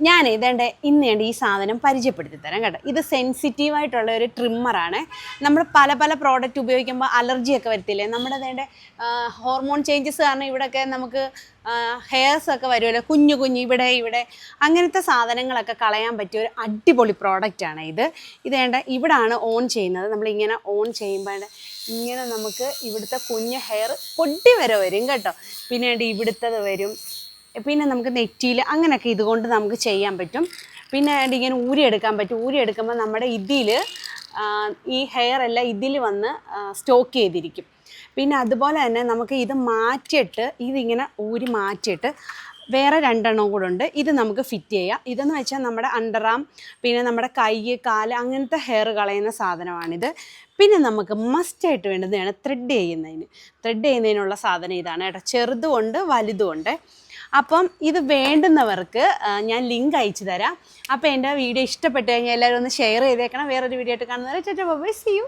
ഞാൻ ഇതേണ്ട ഇന്ന് ഈ സാധനം പരിചയപ്പെടുത്തി തരാം കേട്ടോ. ഇത് സെൻസിറ്റീവായിട്ടുള്ള ഒരു ട്രിമ്മറാണ്. നമ്മൾ പല പല പ്രോഡക്റ്റ് ഉപയോഗിക്കുമ്പോൾ അലർജിയൊക്കെ വരത്തില്ലേ, നമ്മുടെ അതേണ്ട ഹോർമോൺ ചേഞ്ചസ് കാരണം ഇവിടെയൊക്കെ നമുക്ക് ഹെയർസൊക്കെ വരുമല്ലോ, കുഞ്ഞു കുഞ്ഞ് ഇവിടെ അങ്ങനത്തെ സാധനങ്ങളൊക്കെ കളയാൻ പറ്റിയ ഒരു അടിപൊളി പ്രോഡക്റ്റാണ് ഇത്. ഇതേണ്ട ഇവിടാണ് ഓൺ ചെയ്യുന്നത്. നമ്മളിങ്ങനെ ഓൺ ചെയ്യുമ്പോൾ ഇങ്ങനെ നമുക്ക് ഇവിടുത്തെ കുഞ്ഞ് ഹെയർ പൊടി വരെ വരും കേട്ടോ. പിന്നെ ഇവിടുത്തത് വരും, പിന്നെ നമുക്ക് നെറ്റിയിൽ അങ്ങനെയൊക്കെ ഇതുകൊണ്ട് നമുക്ക് ചെയ്യാൻ പറ്റും. പിന്നെ ഇങ്ങനെ ഊരിയെടുക്കാൻ പറ്റും. ഊരിയെടുക്കുമ്പോൾ നമ്മുടെ ഇതിൽ ഈ ഹെയർ എല്ലാം ഇതിൽ വന്ന് സ്റ്റോക്ക് ചെയ്തിരിക്കും. പിന്നെ അതുപോലെ തന്നെ നമുക്ക് ഇത് മാറ്റിയിട്ട് ഇതിങ്ങനെ ഊരി മാറ്റിയിട്ട് വേറെ 2 എണ്ണം കൂടെ ഉണ്ട്. ഇത് നമുക്ക് ഫിറ്റ് ചെയ്യാം. ഇതെന്ന് വെച്ചാൽ നമ്മുടെ അണ്ടർ ആം, പിന്നെ നമ്മുടെ കൈ, കാല് അങ്ങനത്തെ ഹെയർ കളയുന്ന സാധനമാണിത്. പിന്നെ നമുക്ക് മസ്റ്റായിട്ട് വേണ്ടതാണ് ത്രെഡ് ചെയ്യുന്നതിനുള്ള സാധനം ഇതാണ് കേട്ടോ. ചെറുതുമുണ്ട് വലുതുമുണ്ട്. അപ്പം ഇത് വേണ്ടുന്നവർക്ക് ഞാൻ ലിങ്ക് അയച്ചു തരാം. അപ്പോൾ എൻ്റെ വീഡിയോ ഇഷ്ടപ്പെട്ട് കഴിഞ്ഞാൽ എല്ലാവരും ഒന്ന് ഷെയർ ചെയ്തേക്കണം. വേറൊരു വീഡിയോ ആയിട്ട് കാണുന്നവരെ സീ യു.